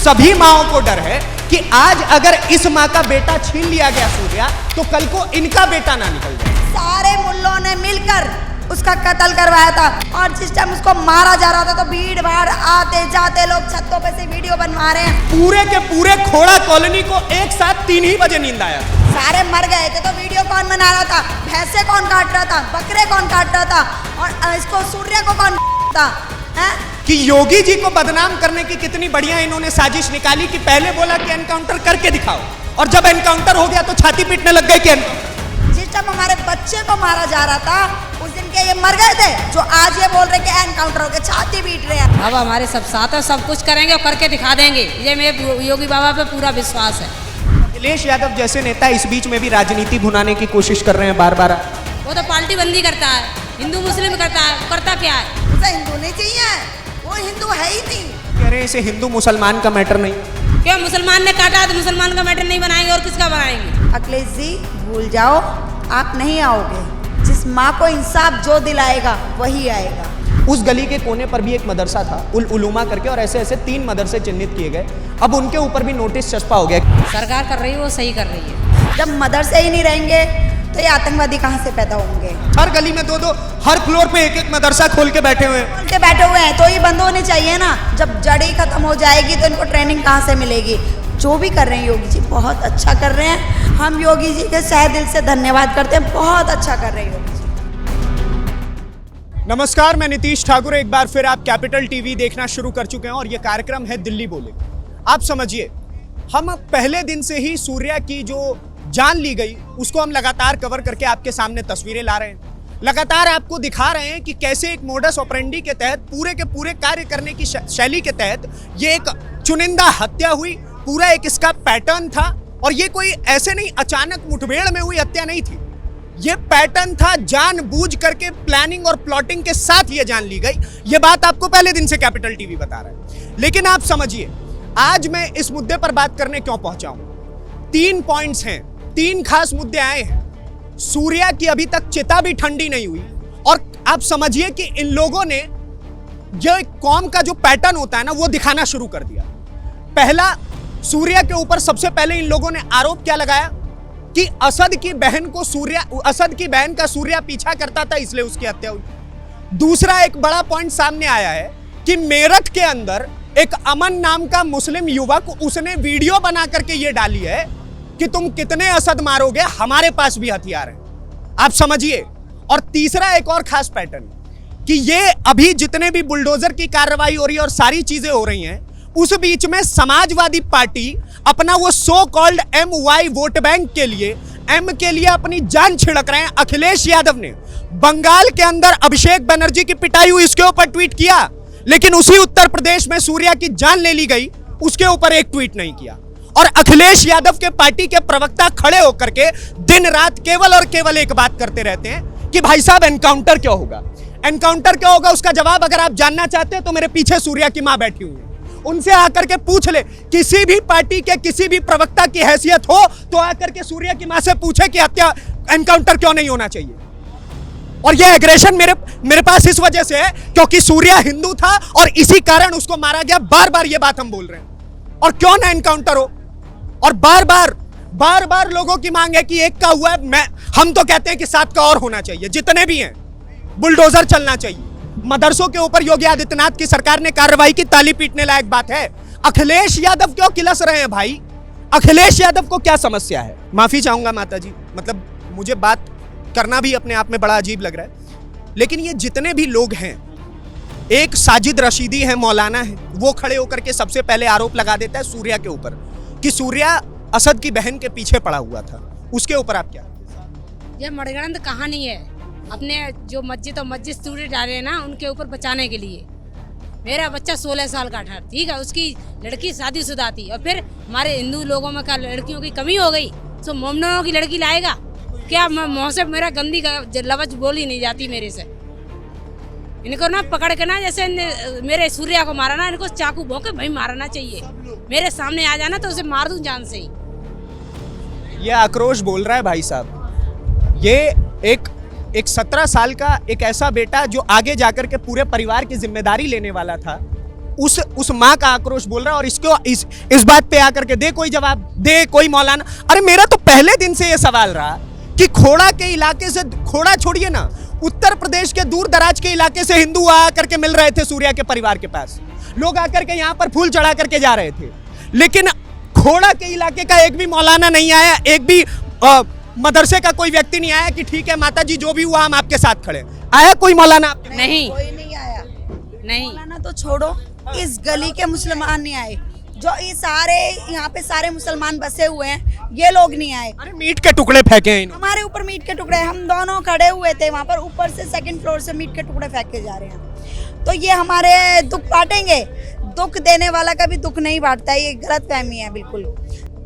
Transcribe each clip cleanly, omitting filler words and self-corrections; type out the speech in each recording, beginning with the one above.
सभी माओं को डर है कि आज अगर इस माँ का बेटा छीन लिया गया सूर्या, तो कल को इनका बेटा ना निकल जाए। सारे मुल्लों ने मिलकर उसका कत्ल करवाया था और जिस टाइम उसको मारा जा रहा था तो भीड़ भाड़ आते जाते लोग छतों पे से वीडियो बनवा रहे हैं। पूरे के पूरे खोड़ा कॉलोनी को एक साथ 3 ही बजे नींद आया। सारे मर गए थे तो वीडियो कौन बना रहा था, भैंसे कौन काट रहा था, बकरे कौन काट रहा था और इसको सूर्य को कौन था कि योगी जी को बदनाम करने की कितनी बढ़िया इन्होंने साजिश निकाली कि पहले बोला कि एनकाउंटर करके दिखाओ और जब एनकाउंटर हो गया तो छाती पीटने लग गए कि जिस टाइम हमारे बच्चे को मारा जा रहा था उस दिन के ये मर गए थे जो आज ये बोल रहे कि एनकाउंटर हो गया, छाती पीट रहे हैं। अब हमारे सब साथ है, सब कुछ करेंगे और करके दिखा देंगे, ये मेरे योगी बाबा पे पूरा विश्वास है। अखिलेश यादव जैसे नेता इस बीच में भी राजनीति भुनाने की कोशिश कर रहे हैं बार बार। वो तो पार्टी बंदी करता है, हिंदू मुस्लिम करता है, करता क्या है? उसे हिंदू नहीं चाहिए, वो हिंदू है ही नहीं। कह रहे हैं इसे हिंदू मुसलमान का मैटर नहीं। क्यों मुसलमान ने काटा तो मुसलमान का मैटर नहीं बनाएंगे और किसका बनाएंगे? अखिलेश जी भूल जाओ, आप नहीं आओगे। जिस माँ को इंसाफ जो दिलाएगा वही आएगा। उस गली के कोने पर भी एक मदरसा था उल उलूमा करके और ऐसे ऐसे 3 मदरसे चिन्हित किए गए। अब उनके ऊपर भी नोटिस चस्पा हो गया। सरकार कर रही है वो सही कर रही है। जब मदरसे ही नहीं रहेंगे तो ये आतंकवादी कहाँ से पैदा होंगे? हर गली में 2-2, हर फ्लोर पे 1-1 मदरसा खोल के बैठे हुए हैं। खोल के बैठे हुए हैं तो ये बंद होने चाहिए ना। जब जड़ ही खत्म हो जाएगी तो इनको ट्रेनिंग कहाँ से मिलेगी? जो भी कर रहे हैं योगी जी बहुत अच्छा कर रहे हैं। हम योगी जी के सहे दिल से धन्यवाद करते हैं, बहुत अच्छा कर रहे हैं योगी जी। नमस्कार, मैं नीतीश ठाकुर। एक बार फिर आप कैपिटल टीवी देखना शुरू कर चुके हैं और ये कार्यक्रम है दिल्ली बोले। आप समझिए, हम पहले दिन से ही सूर्या की जो जान ली गई उसको हम लगातार कवर करके आपके सामने तस्वीरें ला रहे हैं। लगातार आपको दिखा रहे हैं कि कैसे एक मोडस ऑपरेंडी के तहत पूरे के पूरे कार्य करने की शैली के तहत ये एक चुनिंदा हत्या हुई। पूरा एक इसका पैटर्न था और ये कोई ऐसे नहीं अचानक मुठभेड़ में हुई हत्या नहीं थी। ये पैटर्न था, जानबूझ करके प्लानिंग और प्लॉटिंग के साथ ये जान ली गई। ये बात आपको पहले दिन से कैपिटल टीवी बता रहा है। लेकिन आप समझिए, आज मैं इस मुद्दे पर बात करने क्यों पहुंचा हूं। 3 पॉइंट्स हैं, 3 खास मुद्दे आए हैं। सूर्या की अभी तक चिता भी ठंडी नहीं हुई और आप समझिए कि इन लोगों ने जो कौम का जो पैटर्न होता है ना वो दिखाना शुरू कर दिया। पहला, सूर्या के ऊपर सबसे पहले इन लोगों ने आरोप क्या लगाया कि असद की बहन का सूर्या पीछा करता था इसलिए उसकी हत्या हुई। दूसरा एक बड़ा पॉइंट सामने आया है कि मेरठ के अंदर एक अमन नाम का मुस्लिम युवक, उसने वीडियो बना करके ये डाली है कि तुम कितने असद मारोगे, हमारे पास भी हथियार है। आप समझिए। और तीसरा एक और खास पैटर्न कि ये अभी जितने भी बुलडोजर की कार्रवाई हो रही है और सारी चीजें हो रही हैं, उस बीच में समाजवादी पार्टी अपना वो so called MY vote bank के लिए, M के लिए अपनी जान छिड़क रहे हैं। अखिलेश यादव ने बंगाल के अंदर अभिषेक बनर्जी की पिटाई हुई उसके ऊपर ट्वीट किया, लेकिन उसी उत्तर प्रदेश में सूर्या की जान ले ली गई, उसके ऊपर एक ट्वीट नहीं किया। और अखिलेश यादव के पार्टी के प्रवक्ता खड़े होकर के दिन रात केवल और केवल एक बात करते रहते हैं कि भाई साहब एनकाउंटर क्यों होगा, एनकाउंटर क्यों होगा। उसका जवाब अगर आप जानना चाहते हैं तो मेरे पीछे सूर्या की मां बैठी हुई है, उनसे आकर के पूछ ले। किसी भी पार्टी के किसी भी प्रवक्ता की हैसियत हो तो आकर के सूर्या की मां से पूछे कि हत्या एनकाउंटर क्यों नहीं होना चाहिए। और यह एग्रेशन मेरे पास इस वजह से है क्योंकि सूर्या हिंदू था और इसी कारण उसको मारा गया। बार बार ये बात हम बोल रहे हैं। और क्यों ना एनकाउंटर हो। और बार बार लोगों की मांग है कि एक का हुआ है, हम तो कहते हैं कि 7 का और होना चाहिए। जितने भी हैं, बुलडोजर चलना चाहिए। मदरसों के ऊपर योगी आदित्यनाथ की सरकार ने कार्रवाई की, ताली पीटने लायक बात है। अखिलेश यादव क्यों किलस रहे हैं भाई? अखिलेश यादव को क्या समस्या है? माफी चाहूंगा माता जी, मतलब मुझे बात करना भी अपने आप में बड़ा अजीब लग रहा है। लेकिन ये जितने भी लोग हैं, एक साजिद रशीदी है, मौलाना है, वो खड़े होकर के सबसे पहले आरोप लगा देता है सूर्या के ऊपर कि सूर्या असद की बहन के पीछे पड़ा हुआ था। उसके ऊपर आप क्या? ये मणिग्रंथ कहानी है, अपने जो मस्जिद और मस्जिद स्टूडेंट आ रहे हैं ना उनके ऊपर बचाने के लिए। मेरा बच्चा 16 साल का था, ठीक है, उसकी लड़की शादीशुदा थी और फिर हमारे हिंदू लोगों में क्या लड़कियों की कमी हो गई तो मोमनों की लड़की लाएगा क्या? मुँह से मेरा गंदी लफ्ज बोली नहीं जाती मेरे से। इनको ना पकड़ के ना जैसे मेरे सूर्या को मारा ना, इनको चाकू भोंके भाई मारना चाहिए। मेरे सामने आ जाना तो उसे मार दूं जान से ही। ये आक्रोश बोल रहा है भाई साहब। ये एक 17 साल का एक ऐसा बेटा जो आगे जाकर के पूरे परिवार की जिम्मेदारी लेने वाला था, उस माँ का आक्रोश बोल रहा है और इसको इस बात पे आकर के दे कोई जवाब, दे कोई मौलाना। अरे मेरा तो पहले दिन से ये सवाल रहा कि खोड़ा के इलाके से, खोड़ा छोड़िए ना, उत्तर प्रदेश के दूर दराज के इलाके से हिंदू आकर के मिल रहे थे सूर्या के परिवार के पास, लोग आकर के यहाँ पर फूल चढ़ा करके जा रहे थे, लेकिन खोड़ा के इलाके का एक भी मौलाना नहीं आया, एक भी मदरसे का कोई व्यक्ति नहीं आया कि ठीक है माता जी जो भी हुआ हम आपके साथ खड़े। आया कोई मौलाना? नहीं, कोई नहीं आया। नहीं, मौलाना तो छोड़ो, इस गली के मुसलमान नहीं आए, जो ये सारे यहाँ पे सारे मुसलमान बसे हुए हैं, ये लोग नहीं आए। अरे मीट के टुकड़े फेंके हैं इन्होंने। हमारे ऊपर मीट के टुकड़े, हम दोनों खड़े हुए थे वहाँ पर, ऊपर से सेकंड फ्लोर से मीट के टुकड़े फेंक के जा रहे हैं। तो ये हमारे दुख बांटेंगे? दुख देने वाला कभी दुख नहीं बांटता, ये गलत फहमी है बिल्कुल।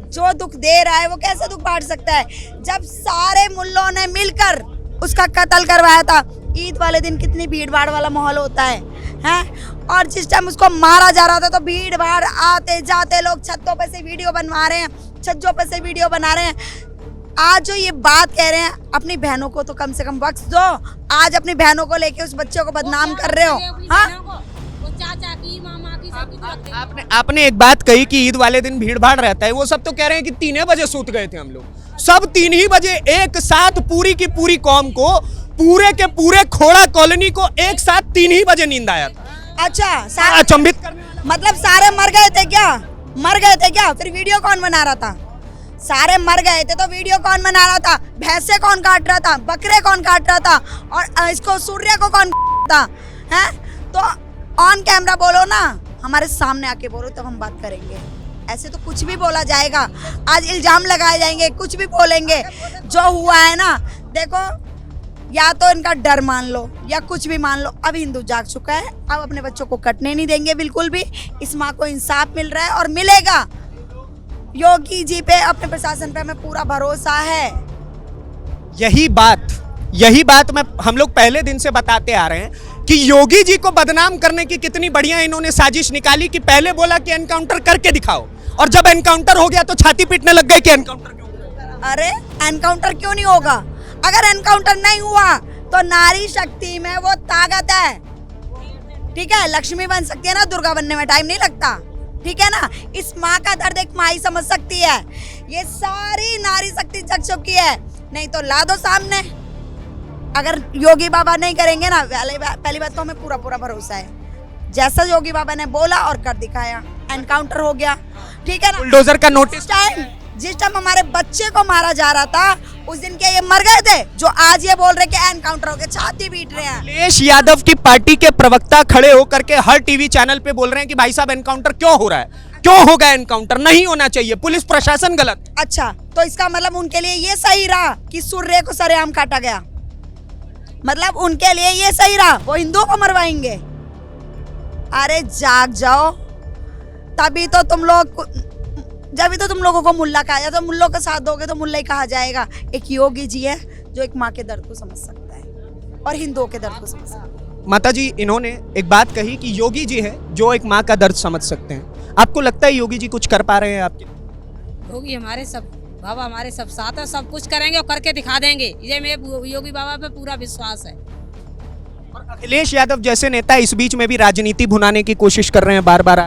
जो दुख दे रहा है वो कैसे दुख बांट सकता है? जब सारे मुल्लों ने मिलकर उसका कत्ल करवाया था, ईद वाले दिन कितनी भीड़ भाड़ वाला माहौल होता है, हैं? और जिस टाइम उसको मारा जा रहा था तो भीड़ भाड़, आते जाते लोग छतों पे से वीडियो बनवा रहे हैं, छज्जों पे से वीडियो बना रहे हैं। आज जो ये बात कह रहे हैं, अपनी बहनों को तो कम से कम बख्श दो। आज अपनी बहनों को लेके उस बच्चे को बदनाम कर रहे हो। हाँ, चाचा की, मामा की, सबकी तो रखते हैं। आपने एक बात कही कि ईद वाले दिन भीड़ भाड़ रहता है, वो सब तो कह रहे हैं कि 3 बजे सूत गए थे हम लोग, सब 3 ही बजे एक साथ पूरी की पूरी कौम को, पूरे के पूरे खोड़ा कॉलोनी को एक साथ 3 ही बजे नींद आया था। अच्छा, सारे अचंभित करने वाला। मतलब सारे मर गए थे क्या? मर गए थे क्या? फिर वीडियो कौन बना रहा था? सारे मर गए थे तो वीडियो कौन बना रहा था? भैंसे कौन काट रहा था? बकरे कौन काट रहा था? और इसको सूर्य को कौन था? हैं? तो ऑन कैमरा बोलो ना, हमारे सामने आके बोलो तब हम बात करेंगे। ऐसे तो कुछ भी बोला जाएगा, आज इल्जाम लगाए जाएंगे, कुछ भी बोलेंगे। जो हुआ है ना, देखो, या तो इनका डर मान लो या कुछ भी मान लो, अब हिंदू जाग चुका है, अब अपने बच्चों को कटने नहीं देंगे बिल्कुल भी। इस माँ को इंसाफ मिल रहा है और मिलेगा। योगी जी पे, अपने प्रशासन पे हमें पूरा भरोसा है। यही बात हम लोग पहले दिन से बताते आ रहे हैं कि योगी जी को बदनाम करने की कितनी बढ़िया इन्होंने साजिश निकाली कि पहले बोला कि एनकाउंटर करके दिखाओ, और जब एनकाउंटर हो गया तो छाती पीटने लग गए कि एनकाउंटर क्यों होगा? अरे एनकाउंटर क्यों नहीं होगा? अगर एनकाउंटर नहीं हुआ तो नारी शक्ति में वो ताकत है, ठीक है? लक्ष्मी बन सकती है ना, दुर्गा बनने में टाइम नहीं लगता, ठीक है ना? इस माँ का दर्द एक माँ ही समझ सकती है। ये सारी नारी शक्ति जग चुकी है, नहीं तो ला दो सामने। अगर योगी बाबा नहीं करेंगे ना, पहली बात तो हमें पूरा भरोसा है, जैसा योगी बाबा ने बोला और कर दिखाया, एनकाउंटर हो गया, ठीक है ना? बुलडोजर का नोटिस। जिस टाइम हमारे बच्चे को मारा जा रहा था, उस दिन क्या ये मर गए थे? जो आज ये बोल रहे कि एनकाउंटर हो गया, छाती पीट रहे हैं। अखिलेश यादव की पार्टी के प्रवक्ता खड़े होकर के हर टीवी चैनल पे बोल रहे हैं कि भाई साहब एनकाउंटर क्यों हो रहा है, क्यों होगा एनकाउंटर, नहीं होना चाहिए, पुलिस प्रशासन गलत। अच्छा, तो इसका मतलब उनके लिए ये सही रहा कि सूर्य को सरेआम काटा गया? मतलब उनके लिए ये सही रहा, वो हिंदुओं को मरवाएंगे? अरे जाग जाओ, तभी तो तुम लोग, जब भी तो तुम लोगों को मुल्ला कहा जाए, तो मुल्लों का साथ दोगे तो मुल्ला ही कहा जाएगा। एक योगी जी है जो एक माँ के दर्द को समझ सकता है और हिंदुओं के दर्द को समझ सकता है। माता जी, इन्होंने एक बात कही कि योगी जी है जो एक माँ का दर्द समझ सकते हैं। आपको लगता है योगी जी कुछ कर पा रहे हैं आपके? योगी हमारे सब, बाबा हमारे सब साथ है, सब कुछ करेंगे और करके दिखा देंगे, ये मेरे योगी बाबा पे पूरा विश्वास है। और अखिलेश यादव जैसे नेता इस बीच में भी राजनीति भुनाने की कोशिश कर रहे हैं बार बार।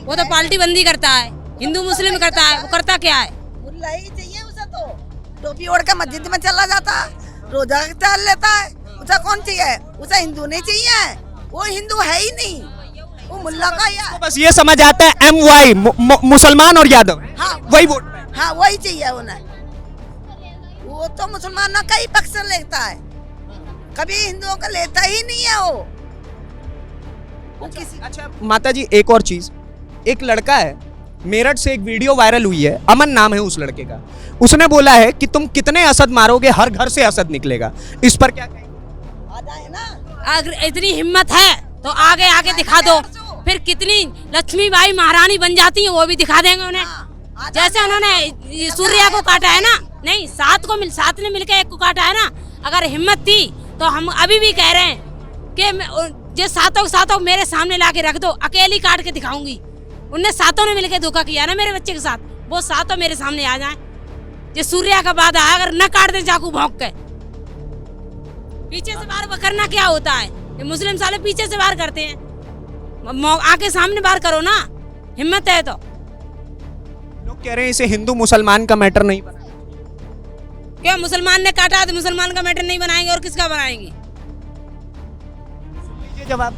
वो तो पार्टी बंदी करता है, हिंदू मुस्लिम करता है, वो करता क्या है? मुल्ला ही चाहिए उसे, तो टोपी ओढ़ के मस्जिद में चला जाता है, रोजा चल लेता है, उसे कौन चाहिए? उसे हिंदू नहीं चाहिए, वो हिंदू है ही नहीं, वो मुल्ला का ही है। बस ये समझ आता है MY मुसलमान और यादव, हाँ, वही वोट। हाँ, वही चाहिए उन्हें। वो तो मुसलमान का ही पक्ष लेता है, कभी हिंदुओं का लेता ही नहीं है वो किसी। अच्छा माता जी, एक और चीज, एक लड़का है मेरठ से, एक वीडियो वायरल हुई है, अमन नाम है उस लड़के का, उसने बोला है कि तुम कितने असद मारोगे, हर घर से असद निकलेगा। इस पर क्या कहेंगे? अगर इतनी हिम्मत है तो आगे आगे दिखा दो, फिर कितनी लक्ष्मीबाई महारानी बन जाती है वो भी दिखा देंगे उन्हें। जैसे उन्होंने सूर्या को काटा है ना, नहीं, सात ने मिलकर एक को काटा है ना। अगर हिम्मत थी तो हम अभी भी कह रहे हैं कि जो सातों मेरे सामने ला के रख दो, अकेली काट के दिखाऊंगी। उनने सातों ने मिलकर धोखा किया ना मेरे बच्चे के साथ, वो सातों मेरे सामने आ जाएं। जो सूर्या का वादा है, अगर न काट दे चाकू भौंक के, पीछे से वार करना क्या होता है? ये मुस्लिम साले पीछे से वार करते हैं, आके सामने बार करो ना, हिम्मत है तो। लोग कह रहे हैं इसे हिंदू मुसलमान का मैटर नहीं बना। क्या मुसलमान ने काटा तो मुसलमान का मैटर नहीं बनाएंगे और किसका बनाएंगे? लीजिए जवाब।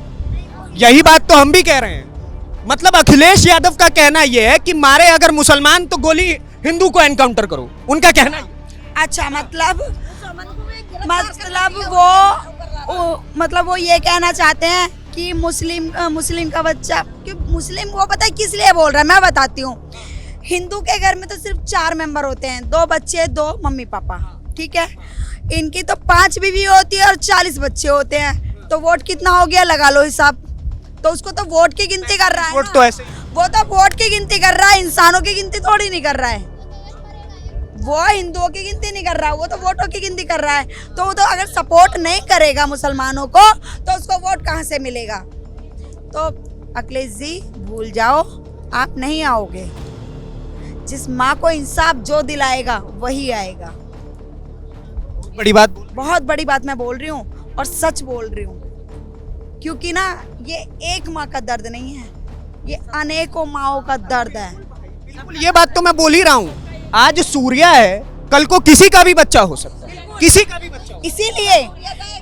यही बात तो हम भी कह रहे हैं। मतलब अखिलेश यादव का कहना यह है कि मारे अगर मुसलमान तो गोली हिंदू को एनकाउंटर करो, उनका कहना है। अच्छा मतलब वो ये कहना चाहते हैं कि मुस्लिम का बच्चा, क्यों मुस्लिम वो पता है किस लिए बोल रहा है, मैं बताती हूँ। हिंदू के घर में तो सिर्फ 4 मेंबर होते हैं, 2 बच्चे 2 मम्मी पापा, ठीक है। इनकी तो 5 बीवी होती है और 40 बच्चे होते हैं, तो वोट कितना हो गया लगा लो हिसाब। तो उसको तो वोट की गिनती कर रहा है वोट तो ऐसे ही। वो तो वोट की गिनती कर रहा है, इंसानों की गिनती थोड़ी नहीं कर रहा है। वो हिंदुओं की गिनती नहीं कर रहा, वो तो वोटों की गिनती कर रहा है। तो वो तो अगर सपोर्ट नहीं करेगा मुसलमानों को तो उसको वोट कहाँ से मिलेगा? तो अखिलेश जी भूल जाओ, आप नहीं आओगे। जिस माँ को इंसाफ जो दिलाएगा वही आएगा। बड़ी बात। बहुत बड़ी बात मैं बोल रही हूँ और सच बोल रही हूँ, क्योंकि ना ये एक माँ का दर्द नहीं है, ये अनेकों माओं का दर्द है। बिल्कुल, ये बात तो मैं बोल ही रहा हूँ। आज सूर्या है, कल को किसी का भी बच्चा हो सकता है, किसी का भी बच्चा हो।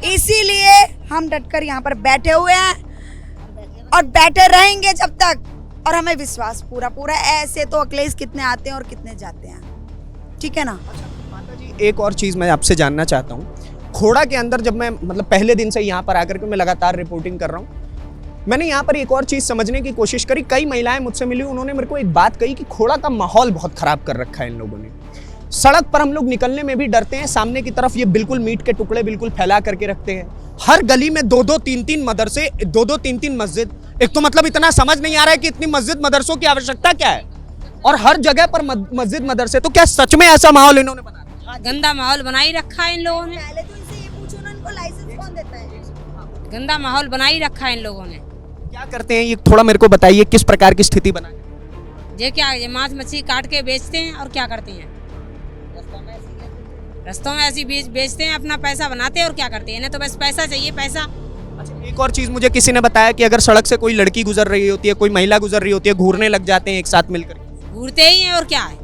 इसीलिए हम डटकर यहाँ पर बैठे हुए हैं और बैठे रहेंगे जब तक, और हमें विश्वास पूरा ऐसे तो अखिलेश कितने आते हैं और कितने जाते हैं, ठीक है ना। माता जी, एक और चीज़ मैं आपसे जानना चाहता हूँ। खोड़ा के अंदर जब मैं मतलब पहले दिन से यहाँ पर आकर के मैं लगातार रिपोर्टिंग कर रहा हूँ, मैंने यहाँ पर एक और चीज़ समझने की कोशिश करी। कई महिलाएं मुझसे मिली, उन्होंने मेरे को एक बात कही कि खोड़ा का माहौल बहुत खराब कर रखा है इन लोगों ने। सड़क पर हम लोग निकलने में भी डरते हैं, सामने की तरफ ये बिल्कुल मीट के टुकड़े बिल्कुल फैला करके रखते हैं। हर गली में 2-2, 3-3 मदरसे, 2-2, 3-3 मस्जिद। एक तो मतलब इतना समझ नहीं आ रहा है कि इतनी मस्जिद मदरसों की आवश्यकता क्या है, और हर जगह पर मस्जिद मदरसे। तो क्या सच में ऐसा माहौल इन्होंने बना रखा है? गंदा माहौल बना ही रखा है इन लोगों ने। पहले तो इनसे ये पूछो ना, इनको लाइसेंस कौन देता है? गंदा माहौल बना ही रखा है इन लोगों ने। क्या करते हैं ये थोड़ा मेरे को बताइए, किस प्रकार की स्थिति बना? ये क्या, ये मांस मछली काट के बेचते हैं और क्या करते हैं, रस्तों में ऐसी बेचते हैं, अपना पैसा बनाते हैं और क्या करते हैं। इन्हें तो बस पैसा चाहिए, पैसा। अच्छा, एक और चीज मुझे किसी ने बताया कि अगर सड़क से कोई लड़की गुजर रही होती है, कोई महिला गुजर रही होती है, घूरने लग जाते हैं एक साथ मिलकर। घूरते ही हैं और क्या है,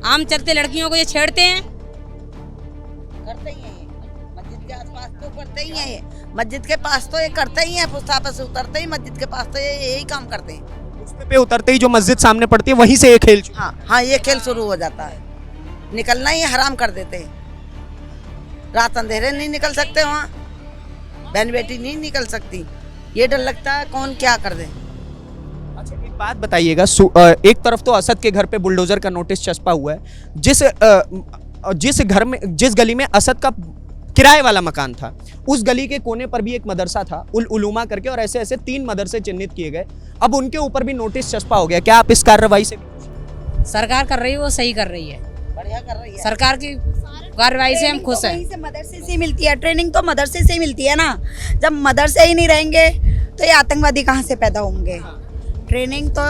आम चलते लड़कियों को ये छेड़ते हैं। करते ही हैं, मस्जिद के आसपास तो करते ही हैं, मस्जिद के पास तो ये करते ही हैं, पुस्तापा से उतरते ही मस्जिद के पास तो ये यही काम करते हैं। उस पे उतरते ही जो मस्जिद सामने पड़ती है वहीं से ये खेल। हाँ, ये खेल शुरू हो जाता है। निकलना ही हराम कर देते हैं। रात अंधेरे नहीं निकल सकते, वहाँ बहन बेटी नहीं निकल सकती। ये डर लगता है कौन क्या कर दे। अच्छा, एक बात बताइएगा, एक तरफ तो असद के घर पे बुलडोजर का नोटिस चस्पा हुआ है, जिस गली में असद का किराए वाला मकान था, उस गली के कोने पर भी एक मदरसा था, उल उलूमा करके, और ऐसे ऐसे 3 मदरसे चिन्हित किए गए। अब उनके ऊपर भी नोटिस चस्पा हो गया। क्या आप इस कार्रवाई से? सरकार कर रही है, वो सही कर रही है, बढ़िया कर रही है सरकार की कार्रवाई से हम खुश हैं। वहीं से मदरसे से ही मिलती है, ट्रेनिंग तो मदरसे से ही मिलती है ना। जब मदरसे ही नहीं रहेंगे तो ये आतंकवादी कहाँ से पैदा होंगे? ट्रेनिंग तो,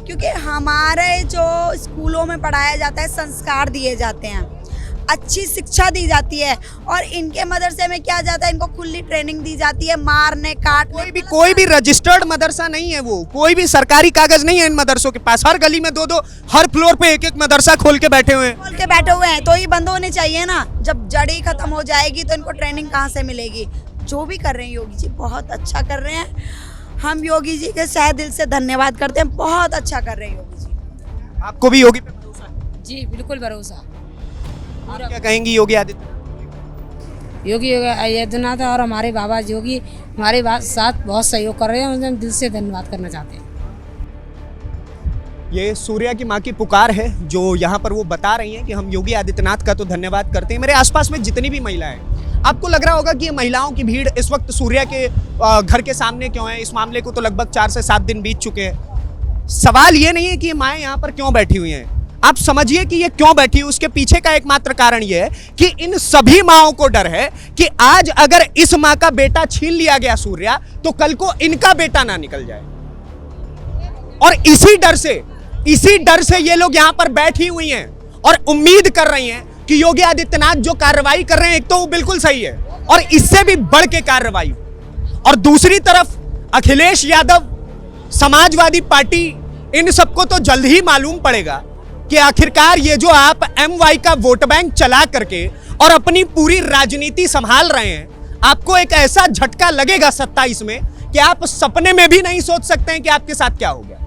क्योंकि हमारे जो स्कूलों में पढ़ाया जाता है, संस्कार दिए जाते हैं, अच्छी शिक्षा दी जाती है, और इनके मदरसे में क्या जाता है, इनको खुली ट्रेनिंग दी जाती है, मारने काटने। कोई भी रजिस्टर्ड मदरसा नहीं है, वो कोई भी सरकारी कागज नहीं है इन मदरसों के पास। हर गली में 2-2, हर फ्लोर पे 1-1 मदरसा खोल के बैठे हुए हैं। तो ये बंद होने चाहिए ना। जब जड़ ही खत्म हो जाएगी तो इनको ट्रेनिंग कहाँ से मिलेगी? जो भी कर रहे हैं योगी जी बहुत अच्छा कर रहे हैं। हम योगी जी के सहे दिल से धन्यवाद करते हैं, बहुत अच्छा कर रहे हैं योगी जी। आपको भी योगी पे भरोसा है? जी बिल्कुल भरोसा। आप क्या कहेंगी योगी आदित्यनाथ? योगी आदित्यनाथ और हमारे बाबा योगी हमारे साथ बहुत सहयोग कर रहे हैं, उन्हें हम दिल से धन्यवाद करना चाहते हैं। ये सूर्या की माँ की पुकार है, जो यहाँ पर वो बता रही हैं कि हम योगी आदित्यनाथ का तो धन्यवाद करते हैं। मेरे आसपास में जितनी भी महिलाएं, आपको लग रहा होगा कि ये महिलाओं की भीड़ इस वक्त सूर्या के घर के सामने क्यों है? इस मामले को तो लगभग 4 से 7 दिन बीत चुके हैं। सवाल ये नहीं है कि ये माएँ यहाँ पर क्यों बैठी हुई हैं, आप समझिए कि ये क्यों बैठी है। उसके पीछे का एकमात्र कारण ये है कि इन सभी माओं को डर है कि आज अगर इस माँ का बेटा छीन लिया गया सूर्या, तो कल को इनका बेटा ना निकल जाए। और इसी डर से ये लोग यहाँ पर बैठी हुई हैं और उम्मीद कर रही हैं कि योगी आदित्यनाथ जो कार्रवाई कर रहे हैं, एक तो वो बिल्कुल सही है और इससे भी बढ़ के कार्रवाई। और दूसरी तरफ अखिलेश यादव समाजवादी पार्टी इन सबको तो जल्द ही मालूम पड़ेगा कि आखिरकार ये जो आप MY का वोट बैंक चला करके और अपनी पूरी राजनीति संभाल रहे हैं, आपको एक ऐसा झटका लगेगा 27 में कि आप सपने में भी नहीं सोच सकते हैं कि आपके साथ क्या हो गया।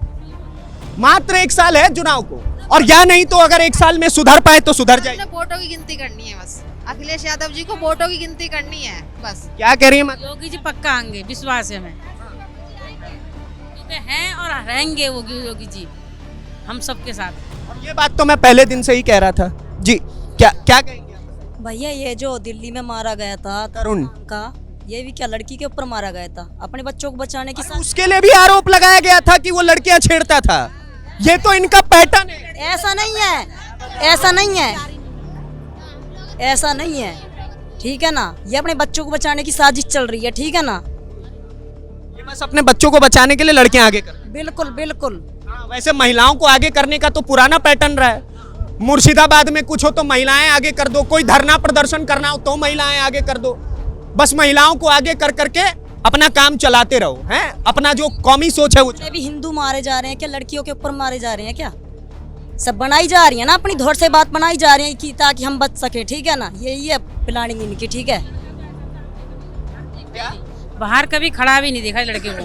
मात्र 1 साल है चुनाव को, और या नहीं तो अगर 1 साल में सुधर पाए तो सुधर जाए। वोटों की गिनती करनी है बस, अखिलेश यादव जी को वोटों की गिनती करनी है बस। क्या कह रही है योगी जी पक्का आएंगे, विश्वास है हमें, क्योंकि हैं और रहेंगे वो योगी जी हम सबके साथ। और ये बात तो मैं पहले दिन से ही कह रहा था जी। क्या क्या कहेंगे भैया? ये जो दिल्ली में मारा गया था तरुण का, ये भी क्या लड़की के ऊपर मारा गया था अपने बच्चों को बचाने की उसके लिए भी आरोप लगाया गया था कि वो लड़कियां छेड़ता था। ये तो इनका पैटर्न है। ऐसा नहीं है, ऐसा नहीं है, ऐसा नहीं है, ठीक है ना। ये अपने बच्चों को बचाने की साजिश चल रही है, ठीक है ना। ये बस अपने बच्चों को बचाने के लिए लड़कियां आगे कर। बिल्कुल बिल्कुल। हाँ, वैसे महिलाओं को आगे करने का तो पुराना पैटर्न रहा है। मुर्शिदाबाद में कुछ हो तो महिलाएं आगे कर दो, कोई धरना प्रदर्शन करना हो तो महिलाएं आगे कर दो। बस महिलाओं को आगे कर करके अपना काम चलाते रहो, हैं? अपना जो कौमी सोच है वो। भी हिंदू मारे जा रहे हैं क्या? लड़कियों के ऊपर मारे जा रहे हैं क्या? सब बनाई जा रही है ना, अपनी धौर से बात बनाई जा रही है कि ताकि हम बच सके, ठीक है ना। यही है प्लानिंग इनकी, ठीक है। बाहर कभी खड़ा भी नहीं देखा लड़के को,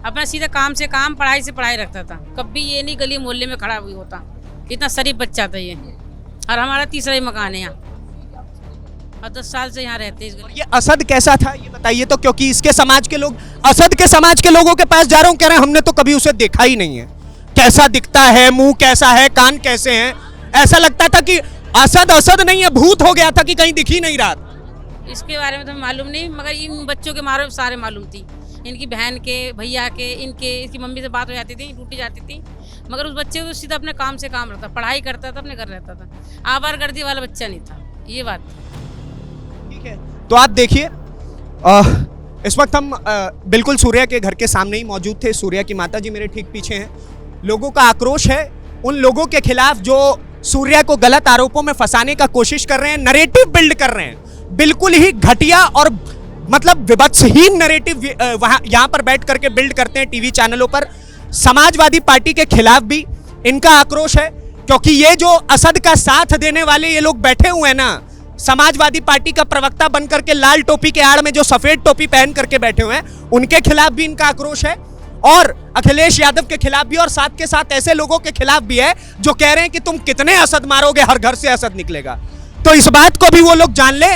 अपना सीधा काम से काम, पढ़ाई से पढ़ाई रखता था। कभी ये नहीं गली मोहल्ले में खड़ा भी होता। इतना शरीफ बच्चा था ये, और हमारा तीसरा ही मकान है यहाँ, और 10 साल से यहाँ रहते हैं। ये असद कैसा था ये बताइए तो, क्योंकि इसके समाज के लोग, असद के समाज के लोगों के पास जा रहा हूँ, कह रहे हैं हमने तो कभी उसे देखा ही नहीं है। कैसा दिखता है, मुंह कैसा है, कान कैसे हैं? ऐसा लगता था कि असद असद नहीं है, भूत हो गया था कि कहीं दिख ही नहीं रहा। इसके बारे में तो मालूम नहीं, मगर इन बच्चों के मारे सारे मालूम थी। इनकी बहन के, भैया के, इसकी मम्मी से बात हो जाती थी, टूटी जाती थी, मगर उस बच्चे को सीधा अपने काम से काम रहता, पढ़ाई करता था, अपने घर रहता था। आवारगर्दी वाला बच्चा नहीं था, ये बात। ठीक है, तो आप देखिए इस वक्त हम बिल्कुल सूर्या के घर के सामने ही मौजूद थे। सूर्या की माता जी मेरे ठीक पीछे हैं। लोगों का आक्रोश है उन लोगों के खिलाफ जो सूर्या को गलत आरोपों में फंसाने का कोशिश कर रहे हैं, नरेटिव बिल्ड कर रहे हैं, बिल्कुल ही घटिया और मतलब विभत्सहीन नरेटिव वहां यहाँ पर बैठ करके बिल्ड करते हैं टीवी चैनलों पर। समाजवादी पार्टी के खिलाफ भी इनका आक्रोश है, क्योंकि ये जो असद का साथ देने वाले ये लोग बैठे हुए हैं ना, समाजवादी पार्टी का प्रवक्ता बनकर के लाल टोपी के आड़ में जो सफेद टोपी पहन करके बैठे हुए हैं, उनके खिलाफ भी इनका आक्रोश है, और अखिलेश यादव के खिलाफ भी, और साथ के साथ ऐसे लोगों के खिलाफ भी है जो कह रहे हैं कि तुम कितने असद मारोगे, हर घर से असद निकलेगा। तो इस बात को भी वो लोग जान ले।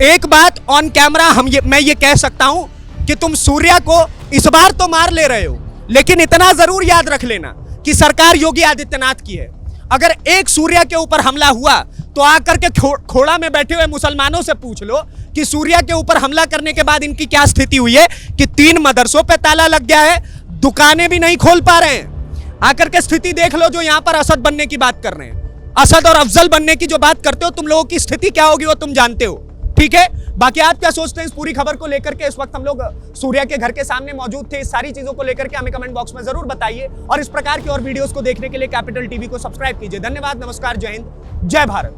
एक बात ऑन कैमरा मैं ये कह सकता हूं कि तुम सूर्या को इस बार तो मार ले रहे हो, लेकिन इतना जरूर याद रख लेना कि सरकार योगी आदित्यनाथ की है। अगर एक सूर्या के ऊपर हमला हुआ तो आकर के खोड़ा में बैठे हुए मुसलमानों से पूछ लो कि सूर्या के ऊपर हमला करने के बाद इनकी क्या स्थिति हुई है, कि 3 मदरसों पे ताला लग गया है, दुकानें भी नहीं खोल पा रहे हैं। आकर के स्थिति देख लो जो यहां पर असद बनने की बात कर रहे हैं, असद और अफजल बनने की जो बात करते हो, तुम लोगों की स्थिति क्या होगी वो तुम जानते हो, ठीक है। बाकी आप क्या सोचते हैं इस पूरी खबर को लेकर के? इस वक्त हम लोग सूर्या के घर के सामने मौजूद थे। इस सारी चीजों को लेकर के हमें कमेंट बॉक्स में जरूर बताइए, और इस प्रकार की और वीडियोस को देखने के लिए कैपिटल टीवी को सब्सक्राइब कीजिए। धन्यवाद, नमस्कार, जय हिंद, जय भारत।